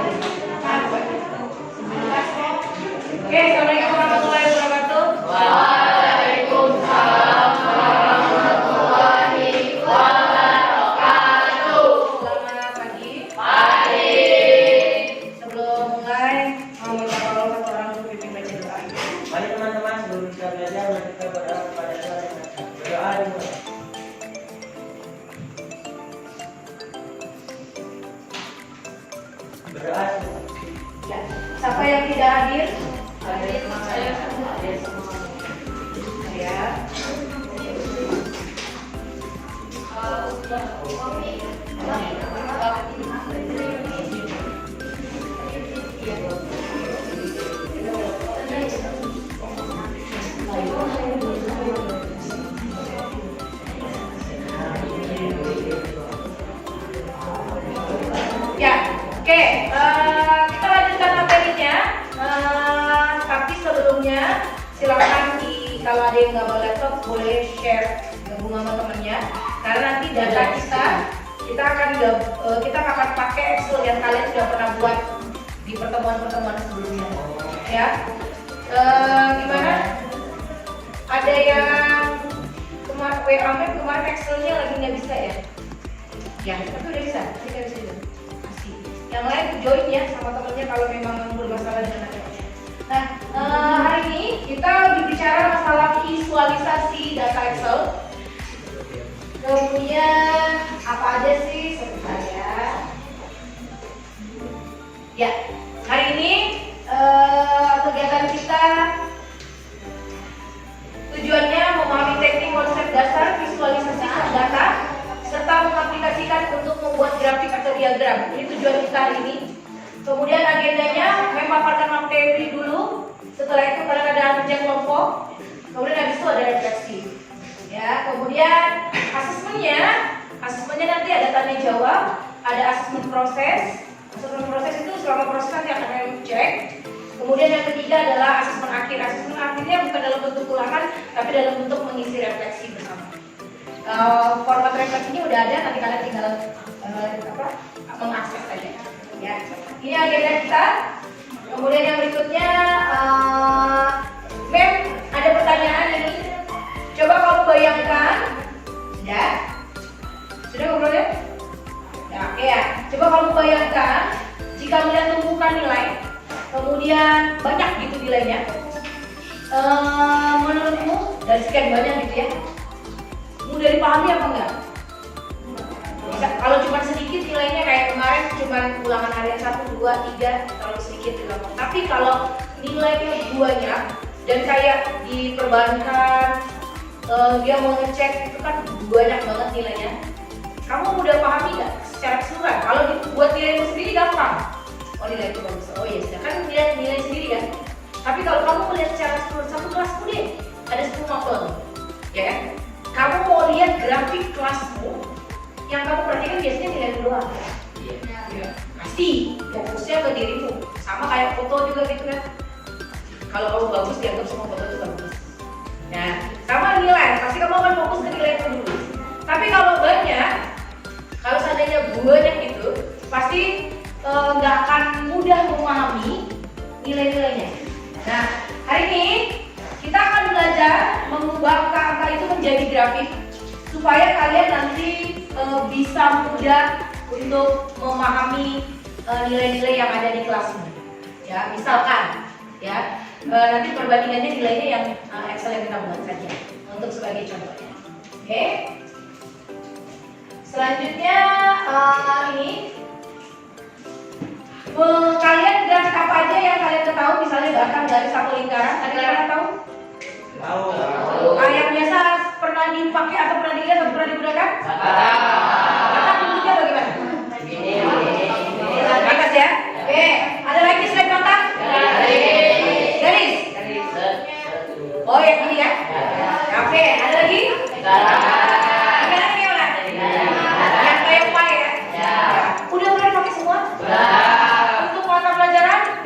Oke, assalamualaikum warahmatullahi wabarakatuh. Waalaikumsalam warahmatullahi wabarakatuh. Selamat pagi. Pagi. Sebelum mulai, mau minta tolong satu orang untuk pimpin baca doa. Mari teman-teman, sebelum kita belajar, mari kita berdoa kepada Tuhan. Berdoa dimulai. Berdoa semua. Ya, siapa yang tidak hadir? Saya semua. Ya. Ya, oke. Kita lanjutkan materinya. Tapi sebelumnya, silakan kalau ada yang nggak bawa laptop, boleh share gabung sama temennya. Karena nanti data kita akan pakai Excel yang kalian sudah pernah buat di pertemuan-pertemuan sebelumnya. Ya, gimana? Ada yang kemarin Excelnya lagi nggak bisa ya? Ya, tapi udah bisa. Kita bisa juga. Masih. Yang lain join ya sama temennya kalau memang bermasalah dengan laptopnya. Nah, hari ini kita berbicara masalah visualisasi data Excel. Kemudian apa aja sih sebentar ya? Ya, hari ini kegiatan kita tujuannya memahami teknik konsep dasar visualisasi data serta mengaplikasikan untuk membuat grafik atau diagram. Ini tujuan kita hari ini. Kemudian agendanya memaparkan materi dulu. Setelah itu kadang-kadang kerja kelompok. Kemudian habis itu ada refleksi. Ya, kemudian asesmennya nanti ada tanya jawab, ada asesmen proses. Asesmen proses itu selama proses nanti akan kalian cek. Kemudian yang ketiga adalah asesmen akhir. Asesmen akhirnya bukan dalam bentuk ulangan, tapi dalam bentuk mengisi refleksi bersama. Format refleksinya udah ada, nanti kalian tinggal mengakses aja. Ya, ini agenda kita. Kemudian yang berikutnya, Mem, ada pertanyaan ini. Coba kamu bayangkan, sudah ngobrolnya? Ya, oke ya. Coba kamu bayangkan jika melihat tumpukan nilai, kemudian banyak gitu nilainya. Menurutmu dari sekian banyak gitu ya, mudah dipahami apa enggak? Bisa, kalau cuma sedikit nilainya kayak kemarin cuma ulangan harian 1, 2, 3 terlalu sedikit juga. Tapi kalau nilainya banyak dan kayak di perbankan dia mau ngecek itu kan banyak banget nilainya. Kamu mudah pahami nggak secara keseluruhan? Kalau buat nilaimu sendiri gampang. Oh, nilai itu bagus. Oh iya, kan lihat nilai sendiri kan. Tapi kalau kamu melihat secara keseluruhan satu kelasmu deh ada 10 mapel, ya kan? Kamu mau lihat grafik kelasmu, yang kamu perhatikan biasanya nilai doang. Iya. Pasti fokusnya ke dirimu. Sama kayak foto juga gitu kan. Kalau kamu bagus dianggap semua foto itu bagus. Nah, sama nilai, pasti kamu akan fokus ke nilai itu dulu. Tapi kalau seandainya banyak itu, pasti nggak akan mudah memahami nilai-nilainya. Nah, hari ini kita akan belajar mengubah angka-angka itu menjadi grafik supaya kalian nanti bisa mudah untuk memahami nilai-nilai yang ada di kelasmu. Ya, misalkan, ya. Nanti perbandingannya nilainya yang Excel yang kita buat saja untuk sebagai contohnya. Oke. Selanjutnya ini kalian grafik apa aja yang kalian tahu, misalnya bahkan dari satu lingkaran. Ada kalian tahu? Tahu. Yang biasa pernah dipakai atau pernah dilihat atau pernah digunakan? Kata bentuknya bagaimana? Bagus ya. Oke. Ada lagi selain kotak? Garis. Oh, yang ini ya? Oke, ada lagi? Yang kayak pie ya? Udah pakai semua? Untuk mata pelajaran?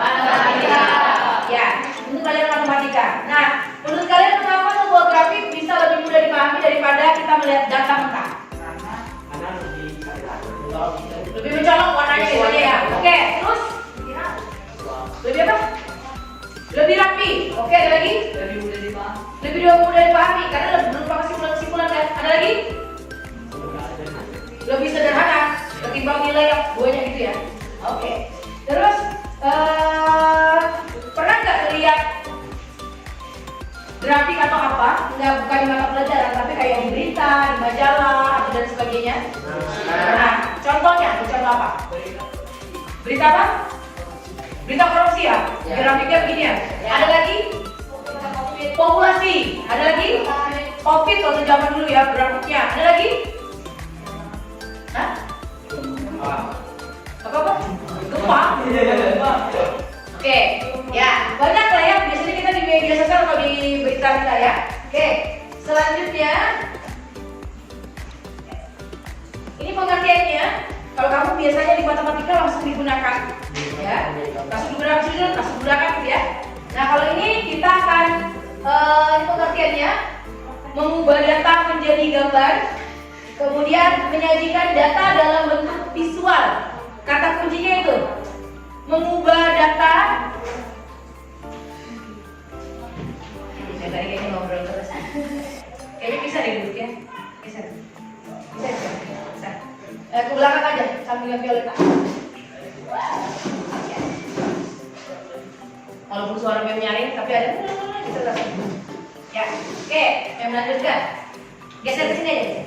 Ya, untuk kalian matematika. Nah, menurut kalian kenapa sebuah grafik bisa lebih mudah dipahami daripada kita melihat data mentah? Karena lebih Lebih mencolok warnanya gitu ya. Oke, terus Oke, ada lagi? Lebih mudah dipahami. Lebih mudah dipahami karena lebih berupa kesimpulan-kesimpulan kan. Ada lagi? Lebih sederhana ketimbang nilai yang banyak gitu ya. Oke. Terus pernah nggak lihat grafik atau apa? Nggak, bukan di mata pelajaran, tapi kayak di berita, di majalah, atau dan sebagainya. Nah, contohnya, contoh apa? Berita apa? Berita korupsi ya? Grafiknya begini ya. Ada lagi? Populasi. Ada lagi? COVID waktu zaman dulu ya, grafiknya. Ada lagi? Hah? Apa? Gempa? Oke, ya banyak lah ya. Biasanya kita di media sosial atau di berita kita ya. Oke, selanjutnya ini pengertiannya. Kalau kamu biasanya di matematika langsung digunakan, ya, langsung digunakan gitu ya. Nah kalau ini kita akan ini pengertiannya mengubah data menjadi gambar, kemudian menyajikan data dalam bentuk visual. Kata kuncinya itu mengubah data. Saya tadi kayaknya ngobrol terus. Kayaknya bisa deh duduk ya. Bisa. Ke belakang aja, sampingnya Violeta. Walaupun suara mem nyaring, tapi ada gitu lah. Ya, oke, mem lanjutkan. Geser ke sini aja.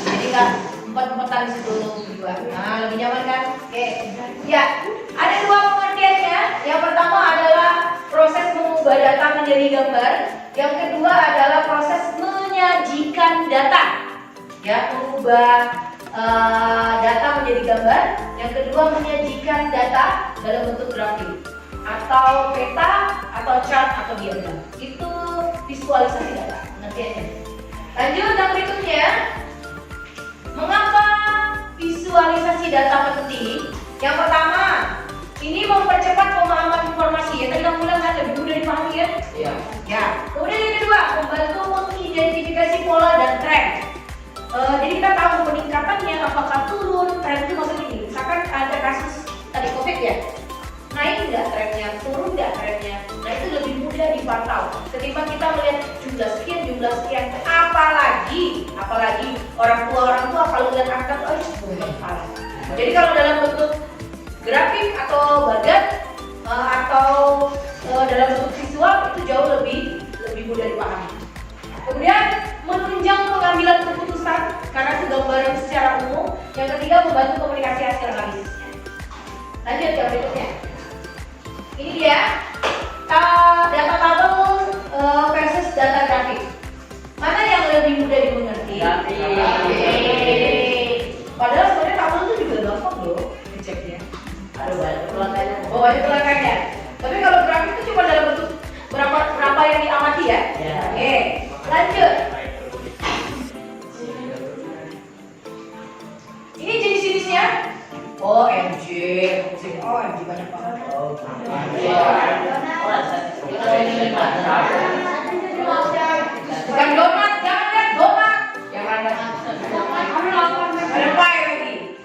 Jadi nggak empat-empatan di situ dua. Nah, lebih nyaman kan? Oke. Ya, ada dua pengertiannya. Yang pertama adalah proses mengubah data menjadi gambar. Yang kedua adalah proses menyajikan data. Ya, mengubah data menjadi gambar. Yang kedua menyajikan data dalam bentuk grafik atau peta atau chart atau diagram. Itu visualisasi data. Pengertiannya. Lanjut yang berikutnya. Mengapa visualisasi data penting? Yang pertama, ini mempercepat pemahaman informasi. Ya, tadi kamu bilang kan lebih mudah dipahami ya? Iya. Ya. Kemudian yang kedua, membantu mengidentifikasi pola dan tren. Jadi kita tahu peningkatannya apakah turun, tren itu maksudnya ini. Misalkan ada kasus tadi COVID ya, naik nggak trennya, turun nggak trennya. Nah itu lebih mudah dipantau ketimbang kita melihat jumlah sekian. Apalagi orang tua kalau lihat angka tuh parah. Jadi kalau dalam bentuk grafik atau bagan atau dalam bentuk visual itu jauh lebih mudah dipahami. Kemudian menunjang pengambilan keputusan karena itu gambaran secara umum. Yang ketiga membantu komunikasi hasil analisisnya. Lanjut yang berikutnya. Ini dia data tabel versus data grafik. Mana yang lebih mudah dimengerti? Padahal sebenarnya tabel itu juga gampang loh ngeceknya. Ada banyak pelanggannya. Banyak pelanggannya. Tapi kalau grafik itu cuma dalam bentuk berapa yang diamati ya. Oke, lanjut. Ini jenis-jenisnya. OMG banyak banget. Bukan donat, jangan lihat donat. Yang ada pie lagi.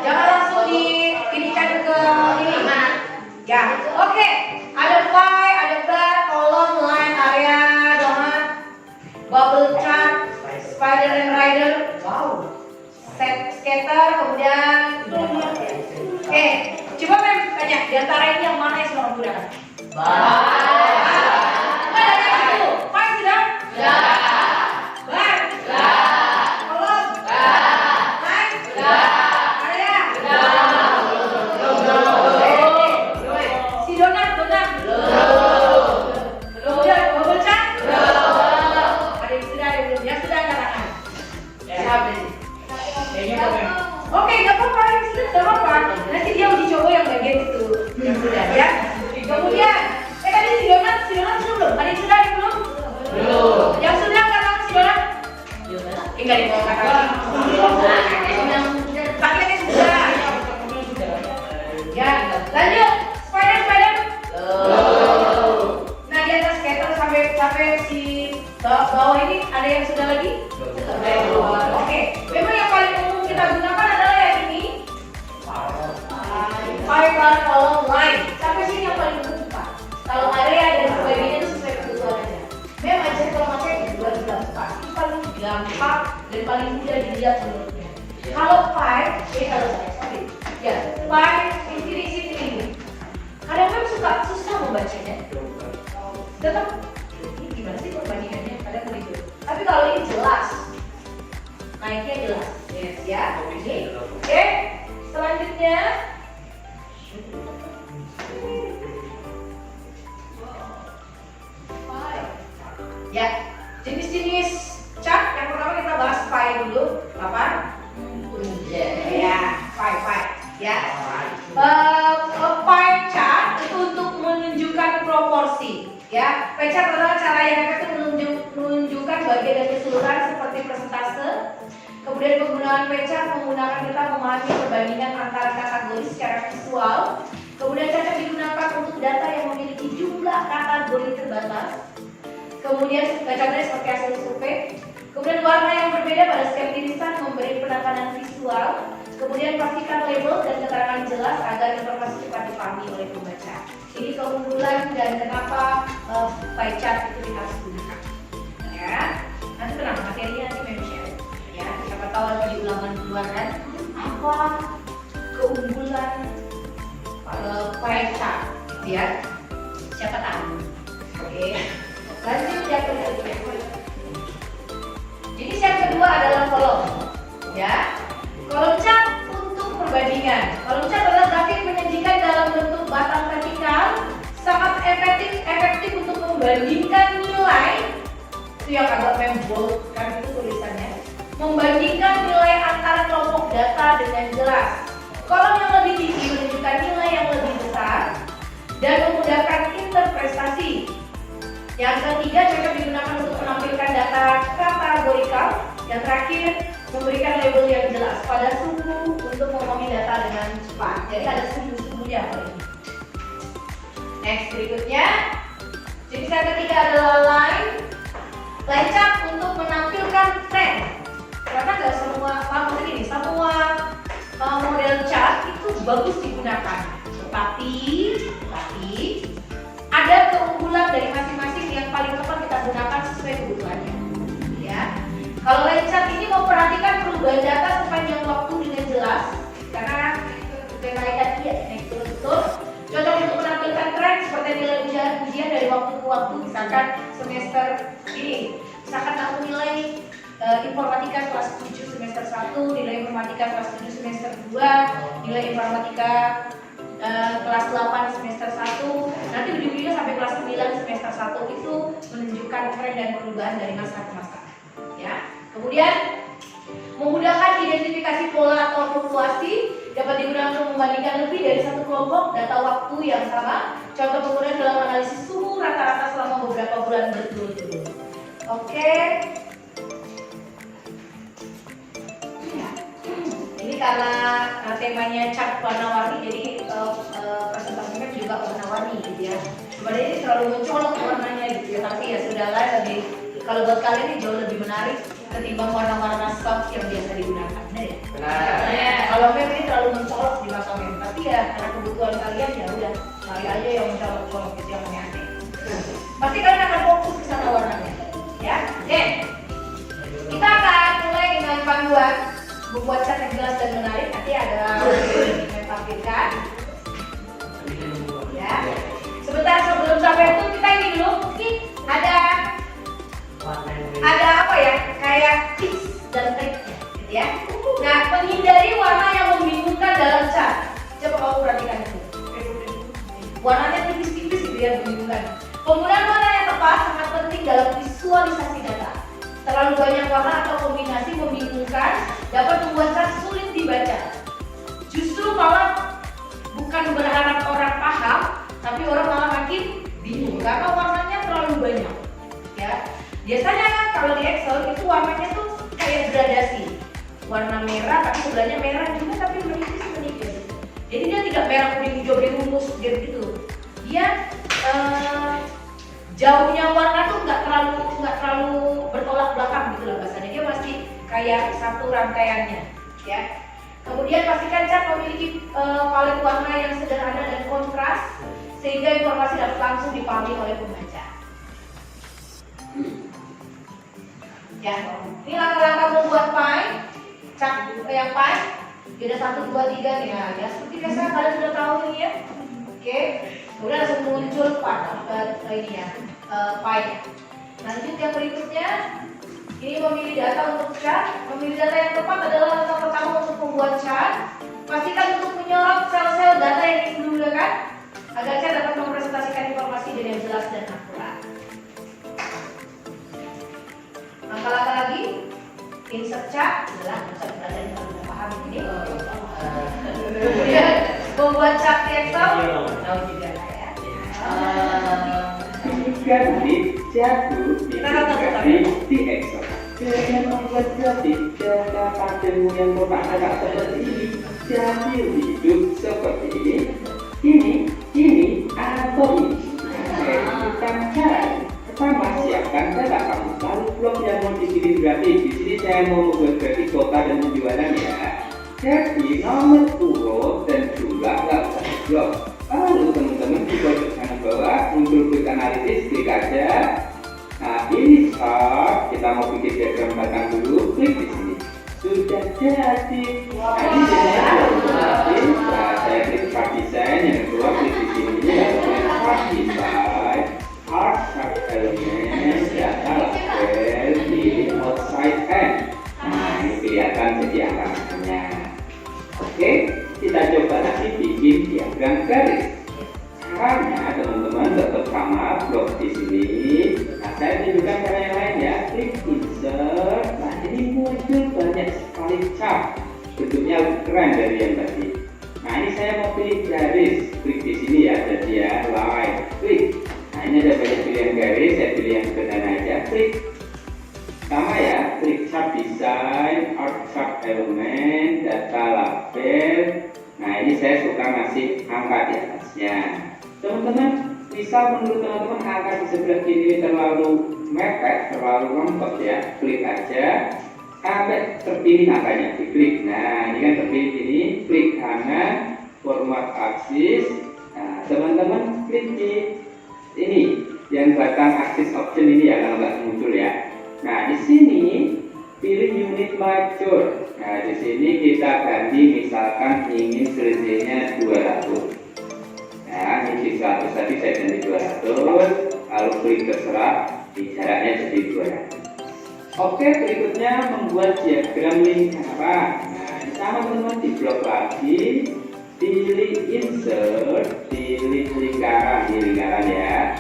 Jangan langsung diinikan ke ini. Ya, oke. Ada pie, ada bar, kolom, line, area, donat, bubble chart, spider and rider. Wow. Set skater, kemudian oke, coba Mem tanya, di antara ini yang mana yang sudah kamu gunakan? Ada yang itu, Pai sudah? Bar? Kolom? Line? Area? Si donat? Kemudian bubble chart? Ada yang sudah, ada yang belum? Yang sudah angkat tangan. Oke, nggak apa-apa, yang sudah nggak apa-apa. Nanti dia uji coba yang bagian itu, yang sudah ya. Kemudian, tadi si donat sudah belum? Ada yang sudah, ada yang belum? Belum. Yang sudah angkat tangan si donat? Enggak di bawah kata lagi. Paketnya sudah. Ya, lanjut. Spider. Nah di atas skater sampai si bawah ini ada yang sudah lagi? Oke, memang yang paling umum kita gunakan adalah yang ini. Pie, bar, kolom, line. Sampai sini yang paling umum Pak. gampang dan paling mudah dilihat menurutnya. Kalau pi, pi infinity ini. Kadang kan susah membacanya. Tetap ini gimana sih perbandingannya? Kadang begitu. Tapi kalau ini jelas, naiknya jelas, yes, ya. Oke. Selanjutnya, ya, jenis-jenis chart yang pertama kita bahas pi dulu, apa? Ya, pi, ya. Pie chart itu untuk menunjukkan proporsi, ya. Pie chart adalah cara yang efektif menunjukkan bagian dari keseluruhan seperti persentase. Kemudian penggunaan pie chart menggunakan kita memahami perbandingan antara kategori secara visual. Kemudian cocok digunakan untuk data yang memiliki jumlah kategori terbatas. Kemudian contohnya seperti hasil survei. Kemudian warna yang berbeda pada setiap irisan memberi penekanan visual. Kemudian pastikan label dan keterangan jelas agar informasi cepat dipahami oleh pembaca. Ini keunggulan dan kenapa pie chart itu harus digunakan. Ya, nanti tenang, materinya nanti mention. Ya, siapa tahu di ulangan keluar kan apa keunggulan pie chart, ya. Siapa tahu? Oke. Lanjut yang kedua. Jadi yang kedua adalah kolom, ya. Kolom chart untuk perbandingan. Kolom chart adalah grafik menyajikan dalam bentuk batang vertikal, sangat efektif untuk membandingkan nilai. Itu yang agak membold kan itu tulisannya. Membandingkan nilai antara kelompok data dengan jelas. Kolom yang lebih tinggi menunjukkan nilai yang lebih besar dan memudahkan interpretasi. Yang ketiga cocok digunakan untuk menampilkan data kategorikal. Yang terakhir memberikan label yang jelas pada suhu untuk memahami data dengan cepat. Jadi ada suhu-suhunya. Next berikutnya, jenis yang ketiga adalah line chart untuk menampilkan tren. Karena nggak semua model chart itu bagus digunakan, tetapi ada keunggulan dari masing-masing yang paling tepat kita gunakan sesuai kebutuhannya. Ya, kalau line chart ini memperhatikan perubahan data sepanjang waktu dengan jelas, karena kenaikan naik turun. Cocok untuk menampilkan tren seperti nilai ujian dari waktu ke waktu, misalkan semester ini, misalkan aku nilai informatika kelas 7 semester 1, nilai informatika kelas 7 semester 2, nilai informatika kelas 8 semester 1, nanti ujung-ujungnya sampai kelas 9 semester 1 itu menunjukkan tren dan perubahan dari masa ke masa. Ya. Kemudian memudahkan identifikasi pola atau fluktuasi, dapat digunakan untuk membandingkan lebih dari satu kelompok data waktu yang sama. Contoh penggunaan dalam analisis suhu rata-rata selama beberapa bulan berturut-turut. Oke. Ini karena temanya chart warna-warni, jadi presentasinya juga warna-warni gitu ya. Sebenarnya ini terlalu mencolok warnanya gitu ya, tapi ya sudahlah, lebih kalau buat kalian ini jauh lebih menarik ketimbang warna-warna soft yang biasa digunakan. Benar ya? Benar. Kalau mem ini terlalu mencolok di mata mem, tapi ya karena kebutuhan kalian ya udah cari aja yang mencolok-colok gitu yang aneh. Pasti kalian akan fokus ke sana warnanya, ya. Oke. Kita akan mulai dengan panduan membuat cat yang jelas dan menarik. Nanti ada yang tampilkan. Ya. Sebentar sebelum sampai itu kita ini dulu, mungkin ada apa ya, kayak tips dan triknya, gitu ya. Nah, menghindari warna yang membingungkan dalam cat. Coba kamu perhatikan itu. Warnanya tipis-tipis gitu ya, membingungkan. Penggunaan warna yang tepat sangat penting dalam visualisasi data. Terlalu banyak warna atau kombinasi membingungkan dapat membuat cat sulit dibaca. Justru malah bukan berharap orang paham, tapi orang malah makin bingung karena warnanya terlalu banyak. Ya, biasanya kalau di Excel itu warnanya tuh kayak gradasi. Warna merah tapi sebelahnya merah juga tapi menipis. Jadi dia tidak merah kuning hijau rumus gitu. Dia jauhnya warna tuh nggak terlalu bertolak belakang gitu lah bahasanya. Dia masih kayak satu rangkaiannya, ya. Kemudian pastikan cat memiliki palet warna yang sederhana dan kontras sehingga informasi dapat langsung dipahami oleh pembaca. Ya, ini langkah-langkah membuat pie. Yang pie, ada 1, 2, 3 nih ya. Seperti biasa kalian sudah tahu ini ya. Oke, kemudian langsung muncul ini ya, pie. Lanjut yang berikutnya, ini memilih data untuk chart. Memilih data yang tepat adalah langkah pertama untuk membuat chart. Pastikan untuk menyorot sel-sel data yang ingin dulu kan, agar chart dapat mempresentasikan informasi dengan jelas dan akurat. Langkah-langkah lagi, insert chart adalah insert data yang kita paham ini. Kemudian membuat chart di Excel, tahu juga lah ya. Grafik jatuh di Excel. Dengan membuat grafik data tabelmu yang kotak-kotak seperti ini jadi hidup seperti ini atau ini. Kita cari. Pertama, siapkan data kamu. Lalu blok yang mau dikirim grafik. Di sini saya mau membuat grafik kota dan penjualan ya. Jadi nomor urut dan jumlah nggak usah blok. Lalu teman-teman di pojok kanan bawah muncul quick analysis, klik aja. Nah ini chart, kita mau bikin diagram batang dulu, klik di sini. Sudah jadi. Nah ini jadi. Nah saya klik chart design, yang kedua klik di sini. Klik chart design, art chart element, data label, pilih outside end. Nah ini kelihatan jadi angka-angkanya. Oke, kita coba nanti bikin diagram garis. Caranya teman-teman tetap sama blok di sini. Nah saya tunjukkan cara yang lain ya. Klik insert. Nah ini muncul banyak sekali chart. Bentuknya keren dari yang tadi. Nah ini saya mau pilih garis. Klik di sini ya. Jadi ya line. Klik. Nah ini ada banyak pilihan garis. Saya pilih yang sederhana aja. Klik. Sama ya. Klik chart design, art chart element, data label. Nah ini saya suka ngasih angka di atasnya. Teman-teman, bisa menurut teman-teman angka di sebelah kiri terlalu mepet, terlalu lembek ya. Klik aja sampai terpilih angkanya, diklik. Nah ini kan terpilih ini, klik kanan, format aksis. Nah teman-teman klik di ini yang batang aksis option ini ya, kalau nggak muncul ya. Nah di sini pilih unit major. Nah di sini kita ganti misalkan ingin selesainya 200. Nah ini 100 tadi saya ganti 200. Lalu klik terserah, jaraknya jadi 200. Oke, berikutnya membuat diagram lingkaran. Nah ini sama teman-teman, di blok lagi, pilih insert, pilih lingkaran, di lingkaran ya.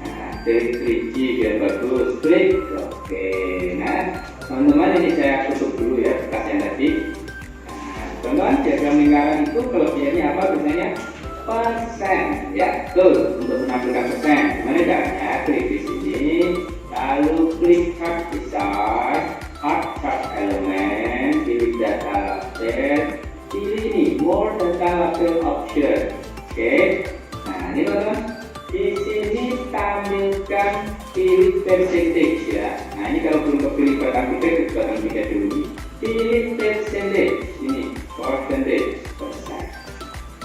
Nah klik 3G biar bagus, klik oke. Nah teman-teman ini saya tutup dulu ya bekas yang tadi. Nah teman-teman, diagram lingkaran itu kelebihannya apa biasanya? Persen ya, tuh untuk menampilkan persen. Gimana caranya? Klik di sini, lalu klik chart design, art chart element, pilih data label, pilih ini more data label option. Oke. Nah ini teman-teman, di sini tampilkan pilih percentage ya. Nah ini kalau belum kepilih batang 3 dulu. Pilih percentage ini, percentage persen.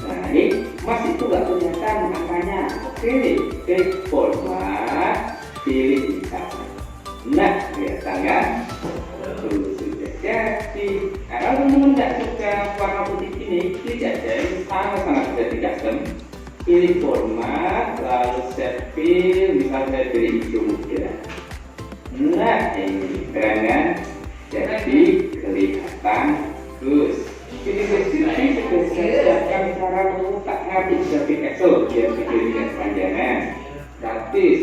Nah ini masih itu nggak kelihatan angkanya. Oke, klik format, pilih lingkaran. Nah kelihatan kan? Sudah jadi. Nah kalau teman-teman nggak suka warna putih ini, klik aja, ini sangat-sangat bisa di custom. Pilih format, lalu set fill, misalnya pilih hijau muda. Nah ini keren kan? Jadi kelihatan bagus. Ini deskripsi sudah saya siapkan cara mengutak ngatik grafik Excel biar videonya kepanjangan. Gratis.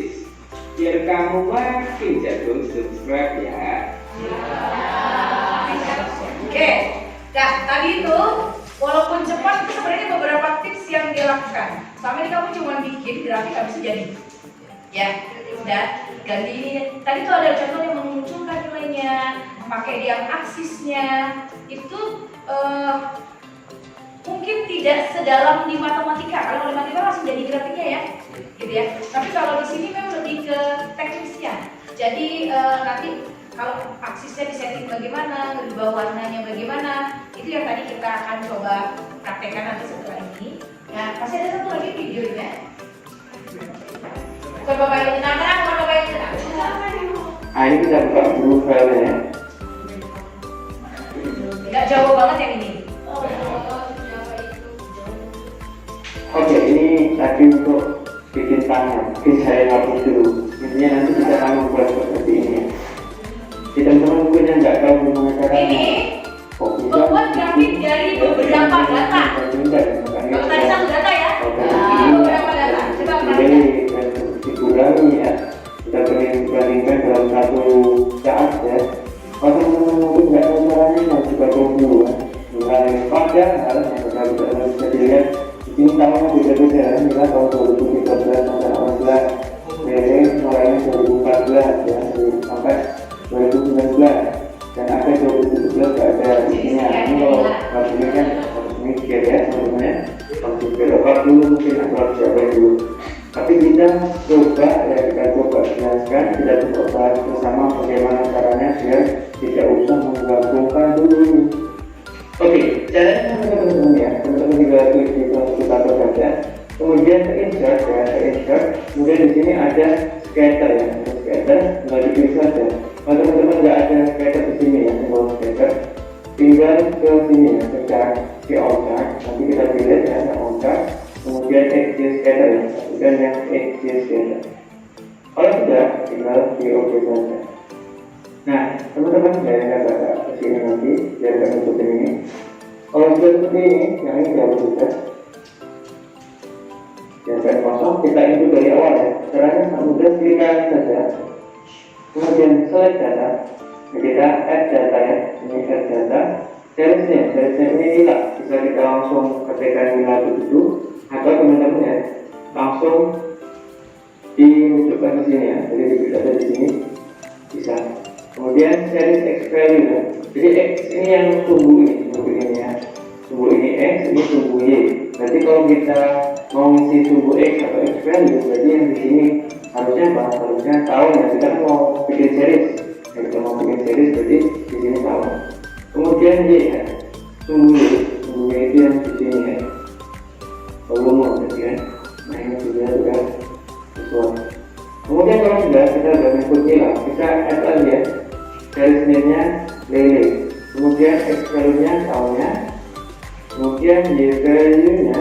Biar kamu makin jago, subscribe ya. Oke, nah tadi itu walaupun cepat itu sebenarnya beberapa tips yang dilakukan. Selama ini kamu cuma bikin grafik habis itu jadi. Ya, udah ganti ini. Tadi tuh ada contoh yang memunculkan nilainya, pakai yang aksisnya itu. Mungkin tidak sedalam di matematika. Kalau di matematika langsung jadi grafiknya ya, gitu ya. Tapi kalau di sini memang lebih ke teknisnya. Jadi nanti kalau aksisnya disetting bagaimana, berubah warnanya bagaimana, itu yang tadi kita akan coba praktekkan nanti setelah ini. Nah, masih ada satu lagi videonya. Bukan Bapak yang tenang, bukan Bapak yang tenang. Nah ini kita buka dulu filenya ya. Nggak jauh banget yang ini. Oke, ini tadi untuk bikin tangan. Oke, saya hapus dulu. Intinya nanti kita akan membuat seperti ini ya. Si teman-teman mungkin yang nggak tahu gimana caranya. Ini membuat grafik dari beberapa data. Kalau tadi satu data ya. Beberapa data. Coba perhatikan. Dikurangi ya. Kita bandingkan dalam satu saat ya. Kalau teman-teman mungkin nggak tahu caranya, nah coba dulu ya. Mulai pada harusnya kita bisa dilihat. Ini tahunnya beda-beda, kita tahun 2013 sampai 2018, dari mulainya 2014 ya, sampai 2019, dan ada 2017 nggak ada isinya. Ini kalau ini kan harus mikir ya sebenarnya, harus berapa dulu mungkin atau harus siapa dulu. Tapi kita coba ya, kita coba jelaskan, kita coba bahas bersama bagaimana caranya biar tidak usah menggabungkan dulu. Oke, caranya teman-teman ya, teman-teman tinggal klik di kita saja. Kemudian insert ya, insert. Kemudian di sini ada scatter ya, scatter. Tinggal dipilih saja. Kalau teman-teman nggak ada scatter di sini ya, tinggal scatter. Tinggal ke sini ya, ke chart, ke all chart. Nanti kita pilih ya, all chart. Kemudian XY scatter ya, dan yang XY scatter. Kalau sudah, tinggal di OK saja. Nah, teman-teman saya baca ke sini nanti, biar nggak nutupin ini. Kalau sudah seperti ini, yang ini jauh sudah. Yang kosong, kita input dari awal ya. Caranya mudah, klikkan saja. Kemudian select data. Nah, kita add data ya. Ini add data. Seriesnya ini hilang. Bisa kita langsung ketikkan nilai itu, atau teman-teman ya langsung dimunculkan di sini ya. Jadi data di sini bisa. Kemudian series X value ya. Jadi X ini yang tumbuh ini ya. Tumbuh ini X, ini tumbuh Y. Berarti kalau kita mau ngisi tumbuh X atau X value, berarti yang di sini harusnya apa? Harusnya tahun ya. Kita mau bikin series. Ya, kita mau bikin series berarti di sini tahun. Kemudian Y ya. Tumbuh Y itu yang di sini ya. Volume berarti kan. Nah ini sudah sesuai. Kemudian kalau sudah kita input nilai, kita add lagi ya. Series name-nya lele, kemudian X value-nya tahunnya, kemudian Y value-nya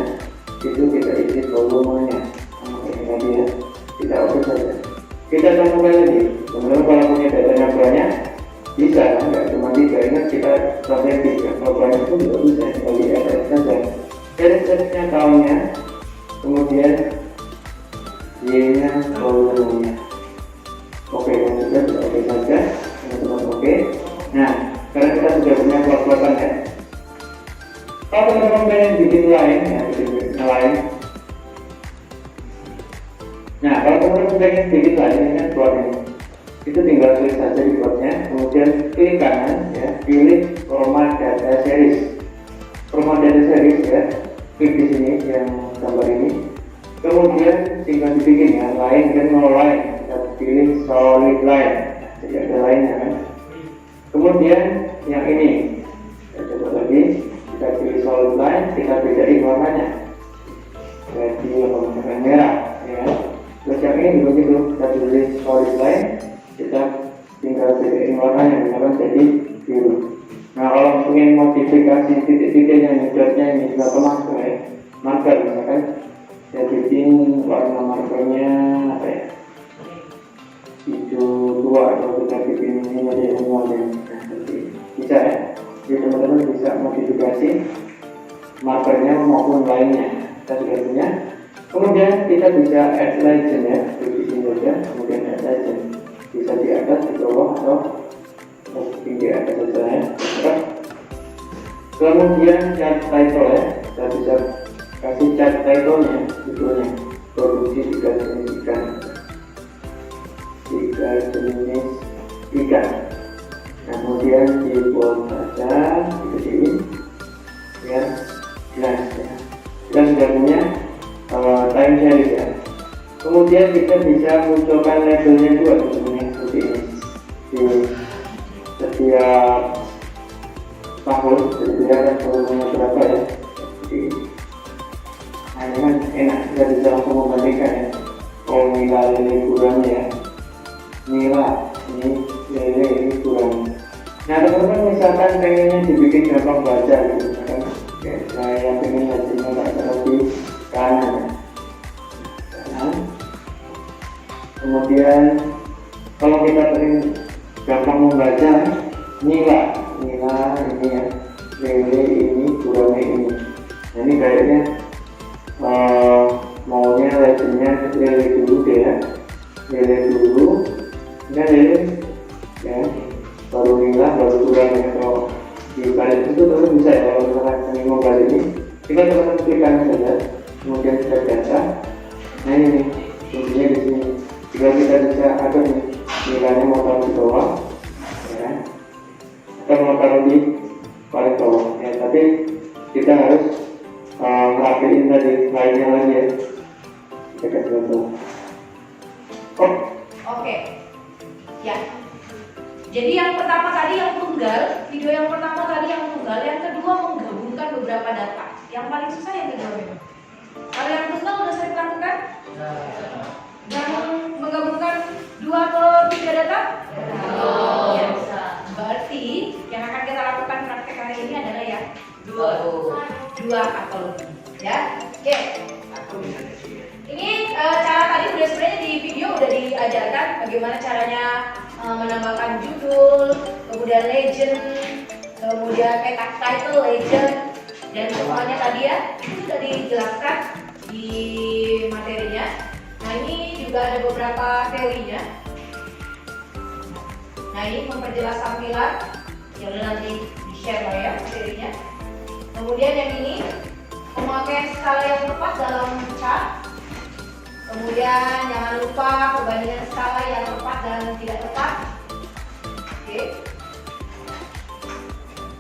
itu kita isi volumenya, sama kayak tadi ya. Kita oke saja. Kita tambahkan lagi. Kemudian kalau punya datanya banyak, bisa nggak cuma 3. Ingat kita sampai 3. Kalau banyak pun juga bisa. Kalau di add saja. Series-nya tahunnya, kemudian Y-nya volumenya. Oke, sudah oke saja. Teman-teman oke. Nah, karena kita sudah punya plot-plotan ya. Kalau teman-teman pengen bikin lain ya, bikin lain. Nah, kalau teman-teman pengen bikin lain ini kan plot ini. Itu tinggal klik saja di plotnya, kemudian klik kanan ya, pilih format data series. Format data series ya, klik di sini yang gambar ini. Kemudian tinggal dibikin ya, line dan no line. Kita pilih solid line. Jadi ada lainnya kan. Kemudian yang ini kita coba lagi, kita pilih solid line, kita bedain warnanya jadi warna merah ya. Terus yang ini juga gitu, kita pilih solid line, kita tinggal bedain warnanya misalkan jadi biru. Nah kalau ingin modifikasi titik-titik yang hijaunya ini juga termasuk ya, marker misalkan saya bikin warna markernya apa ya, hijau tua, atau kita bikin ini menjadi ungu bisa ya. Jadi teman-teman bisa modifikasi markernya maupun lainnya. Kita sudah punya. Kemudian kita bisa add legend ya, di sini saja. Kemudian add legend bisa di atas, di bawah atau di atas saja ya. Kemudian chart title ya, kita bisa kasih chart title-nya, judulnya produksi 3 jenis ikan. 3 jenis ikan. Nah, kemudian di bold saja, dikecilin biar jelas ya. Kita sudah punya time series ya. Kemudian kita bisa munculkan labelnya juga sebenarnya seperti ini di setiap tahun, jadi ada volumenya berapa ya. Jadi, nah ini kan enak, kita bisa langsung membandingkan ya. Oh nilai liburannya ya, nilai ini kurang. Nah teman-teman misalkan pengennya dibikin gampang baca gitu kan, kayak saya pengen hasilnya agak lebih kanan. Kemudian kalau kita pengen gampang membaca, nila ini ya, lele ini kurangnya ini. Nah ini kayaknya maunya legendnya lele dulu deh ya, lele dulu, ini lele ya, baru nila baru kurangnya. Kalau dibalik itu terus bisa ya, kalau misalkan ingin membalik ini kita teman-teman klikkan saja, kemudian kita baca. Nah ini kuncinya di sini. Jika kita bisa atur nih, nilainya mau taruh di bawah, ya, kita mau taruh di paling bawah. Ya, tapi kita harus merapiin tadi lainnya lagi ya. Kita kasih contoh. Oke. Ya. Jadi yang pertama tadi yang tunggal, video yang pertama tadi yang tunggal, yang kedua menggabungkan beberapa data. Yang paling susah yang kedua memang. Kalau yang tunggal udah sering lakukan? Yang menggabungkan 2 atau 3 data? Ya. Berarti yang akan kita lakukan praktek hari ini adalah ya 2 atau lebih. Ya, oke. Ini cara tadi udah sebenarnya di video udah diajarkan bagaimana caranya menambahkan judul, kemudian legend, kemudian title legend, dan semuanya tadi ya itu sudah dijelaskan di materinya. Nah ini juga ada beberapa teorinya. Nah ini memperjelas tampilan, yang nanti di-share lah ya materinya. Kemudian yang ini memakai skala yang tepat dalam chart. Kemudian jangan lupa perbandingan skala yang tepat dan tidak tepat. Oke.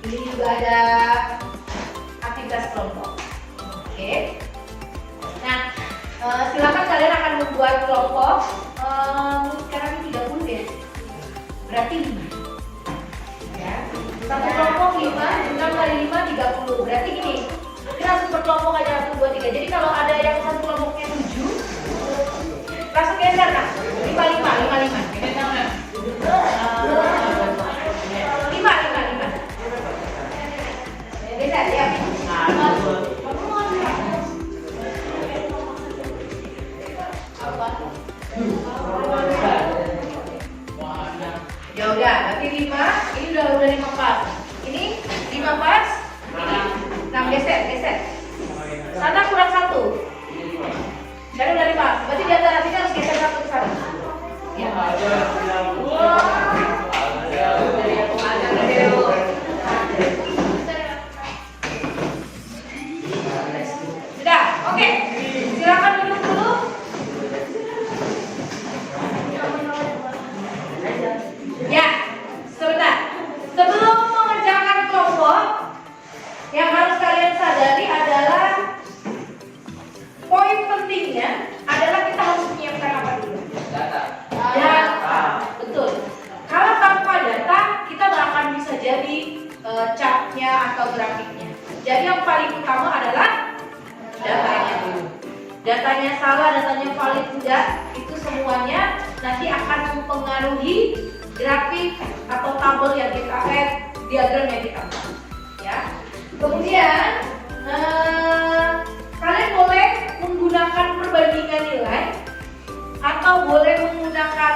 Ini juga ada aktivitas kelompok. Oke. Nah, silakan kalian akan membuat kelompok. Sekarang ini 30 ya. Berarti 5. Ya. Satu kelompok 5, 6 kali 5 30. Berarti gini. Kita langsung berkelompok aja 1 2 3. Jadi kalau ada yang satu kelompoknya 7, langsung geser kan? 5 5 5 5. Geser ya. Ya udah, berarti 5. Ini udah 5 pas. Ini 5 pas. Ini 6 geser. Sana kurang 1. Jadi udah 5. Berarti di antara sini harus geser 1 ke sana. Ya. Sudah, oke. Silakan duduk dulu. Ya, sebentar. Sebelum mengerjakan kelompok, yang harus kalian sadari adalah poin pentingnya adalah kita harus menyiapkan apa dulu? Data. Betul. Kalau tanpa data, kita nggak akan bisa jadi chartnya atau grafiknya. Jadi yang paling utama adalah datanya dulu. Datanya salah, datanya valid enggak, itu semuanya nanti akan mempengaruhi grafik atau tabel yang kita diagram yang kita buat. Ya. Kemudian kalian boleh menggunakan perbandingan nilai atau boleh menggunakan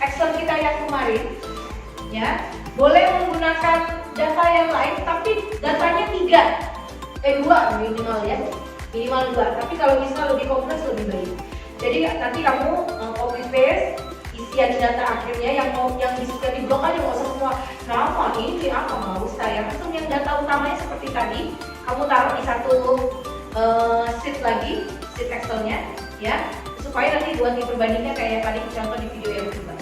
Excel kita yang kemarin, ya. Boleh menggunakan data yang lain, tapi datanya 2 minimal ya, minimal 2. Tapi kalau bisa lebih kompleks lebih baik. Jadi nanti kamu copy paste isian data akhirnya yang bisa di blok aja, nggak usah semua nama ini apa nggak usah ya. Langsung yang data utamanya seperti tadi kamu taruh di satu sheet lagi, sheet Excelnya ya, supaya nanti buat perbandingannya kayak tadi contoh di video yang kedua.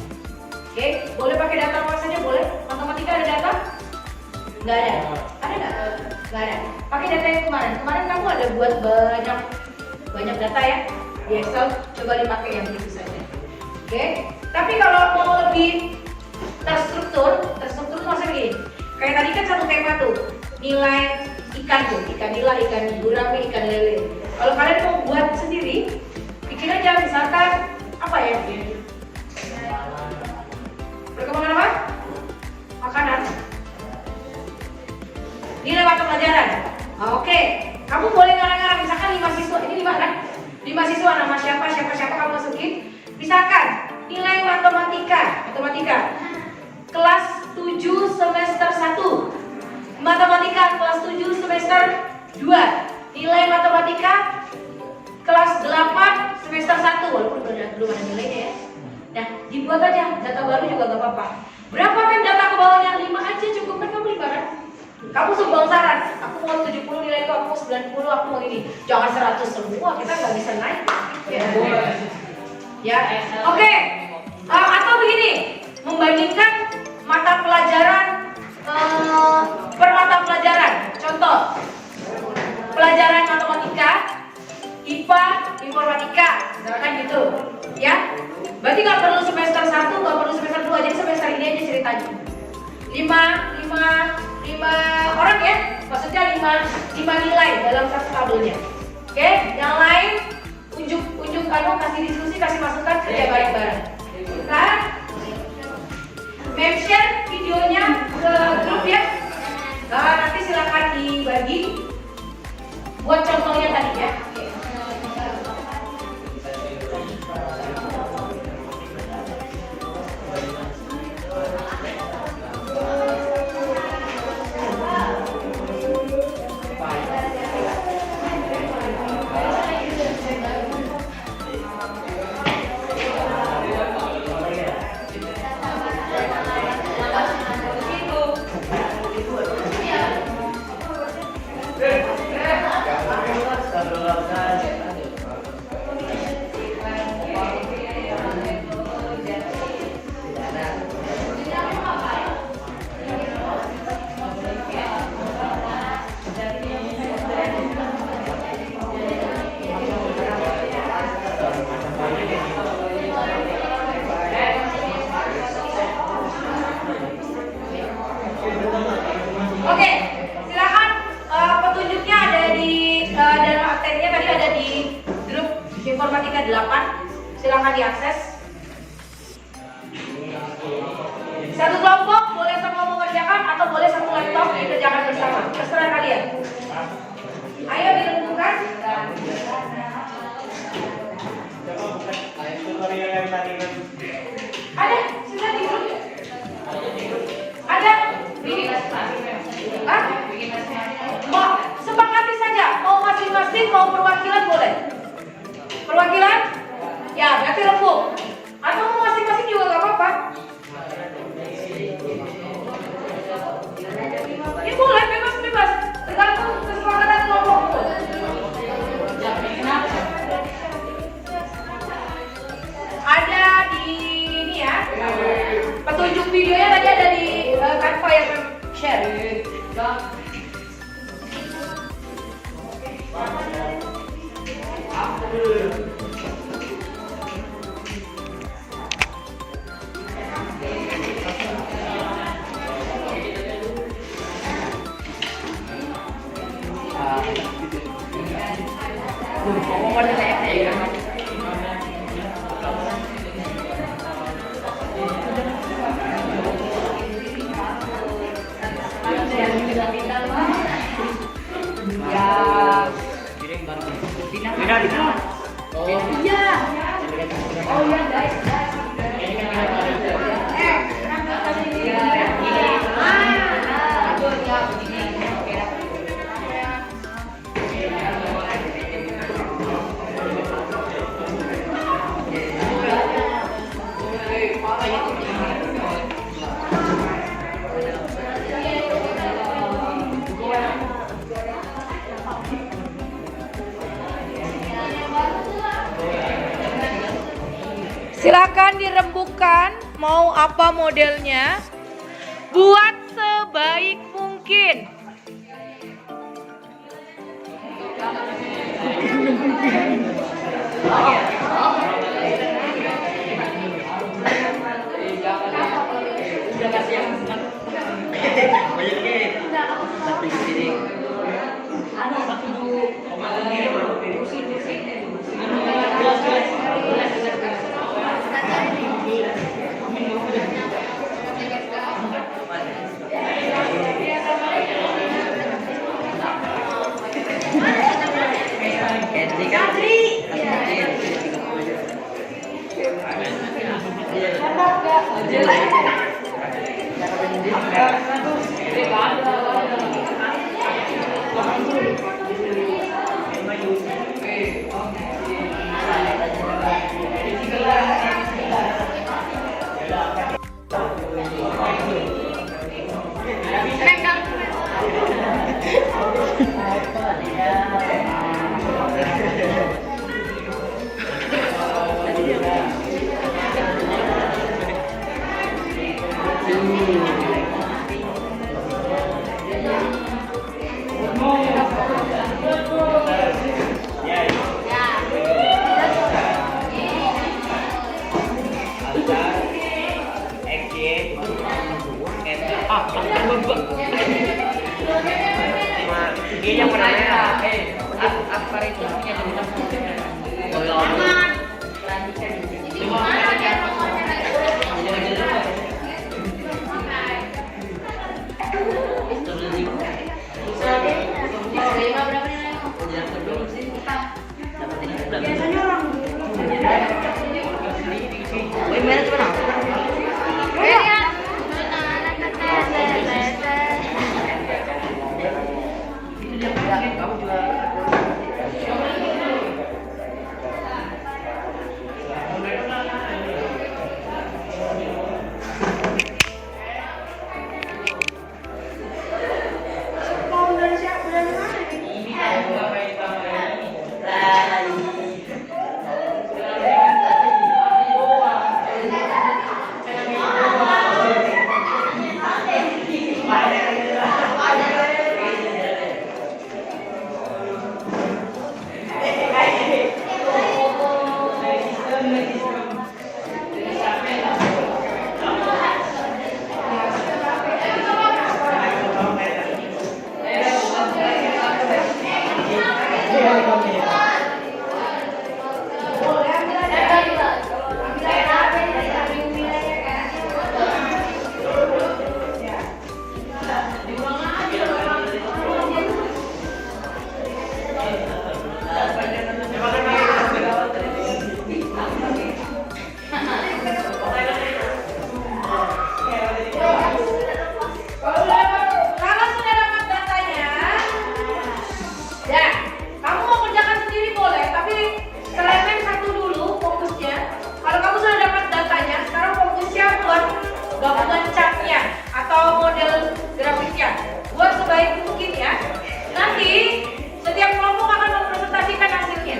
Oke, boleh pakai data apa saja boleh. Matematika ada data? Nggak ada. Ada nggak? Nggak ada. Pakai data yang kemarin. Kemarin kamu ada buat banyak data ya di Excel. Coba dipakai yang itu saja. Oke. Tapi kalau mau lebih terstruktur maksudnya gini. Kayak tadi kan satu tema tuh, nilai ikan tuh, ikan nila, ikan gurame, ikan lele. Kalau kalian mau buat sendiri, bikin aja misalkan apa ya? Keuangan apa? Makanan. Nilai mata pelajaran. Oke, kamu boleh ngarang-ngarang misalkan 5 siswa, ini 5 kan? 5 siswa nama siapa kamu masukin. Misalkan nilai matematika kelas 7 semester 1. Matematika kelas 7 semester 2. Nilai matematika kelas 8 semester 1, walaupun belum ada nilainya ya. Nah, dibuat aja data baru juga gak apa-apa. Berapa kan data ke bawahnya? 5 aja cukup kan, kamu 5 kan? Kamu sumbang saran, aku mau 70 nilai itu, aku mau 90, aku mau ini. Jangan 100 semua, kita nggak bisa naik. Ya, oke. Atau begini, membandingkan mata pelajaran per mata pelajaran. Contoh, pelajaran matematika, IPA, informatika, misalkan gitu, ya. Berarti nggak perlu semester 1, nggak perlu semester 2, jadi semester ini aja ceritanya. 5 orang ya, maksudnya 5 nilai dalam satu tabelnya. Oke, yang lain unjuk kasih diskusi, kasih masukan, kerja bareng-bareng. Sekarang mention videonya ke grup ya. Nah, nanti silakan dibagi buat contohnya tadi ya. Oke, silakan petunjuknya ada di dalam materinya tadi ada di grup informatika 8. Silakan diakses. Satu kelompok boleh sama mengerjakan atau boleh satu laptop dikerjakan bersama. Terserah kalian. Ayo ditentukan. Ada, sudah di grup. Ada. Mau sepakati saja, mau masing-masing, mau perwakilan boleh. Perwakilan? Ya, berarti rembuk. Atau mau masing-masing juga nggak apa-apa. Ya boleh, bebas, tergantung kesepakatan kelompokmu. Ada di ini ya. Petunjuk videonya tadi ada di Canva yang share. Silakan dirembukan mau apa modelnya, buat sebaik mungkin. Ini yang warna merah. Akbar itu punya teman Biasanya orang mau dari siapa dari mana ini? Kalau sudah dapat datanya, ya, kamu mau kerjakan sendiri boleh, tapi selemen satu dulu fokusnya. Kalau kamu sudah dapat datanya, sekarang fokusnya buat gabungan capnya atau model grafiknya. Buat sebaik mungkin ya. Nanti setiap kelompok akan mempresentasikan hasilnya.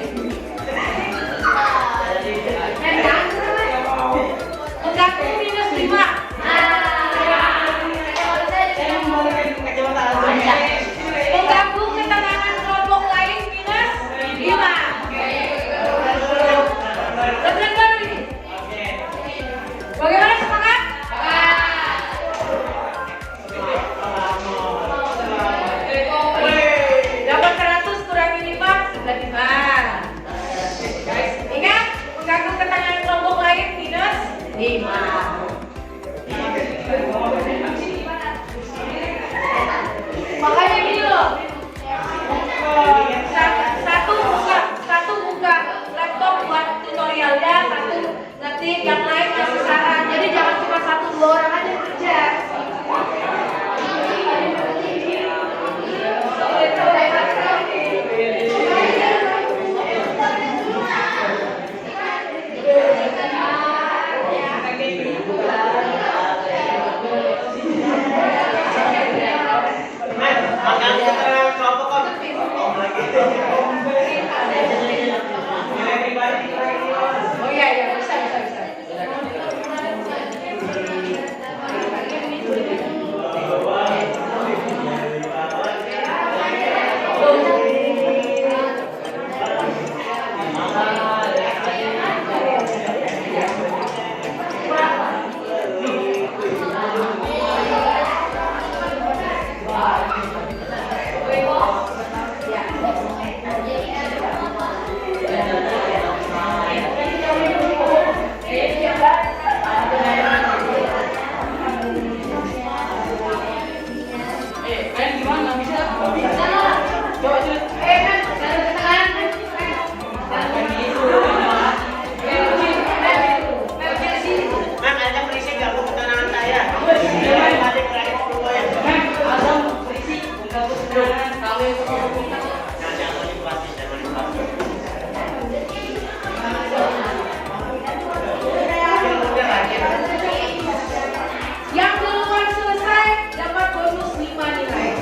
Menggabung minus 5. Menggabung ketenangan kelompok lain minus 5. Betul kan ini? Bagaimana semangat? Dapat 100 kurangi 5, 95. Ingat, menggabung ketenangan kelompok lain minus 5. Makanya gini loh, satu buka laptop buat tutorialnya, satu ngetik, yang lain kasih saran. Jadi jangan cuma 1-2 orang aja kerja. Oh iya, bisa. Yang duluan selesai dapat bonus 5 nilai.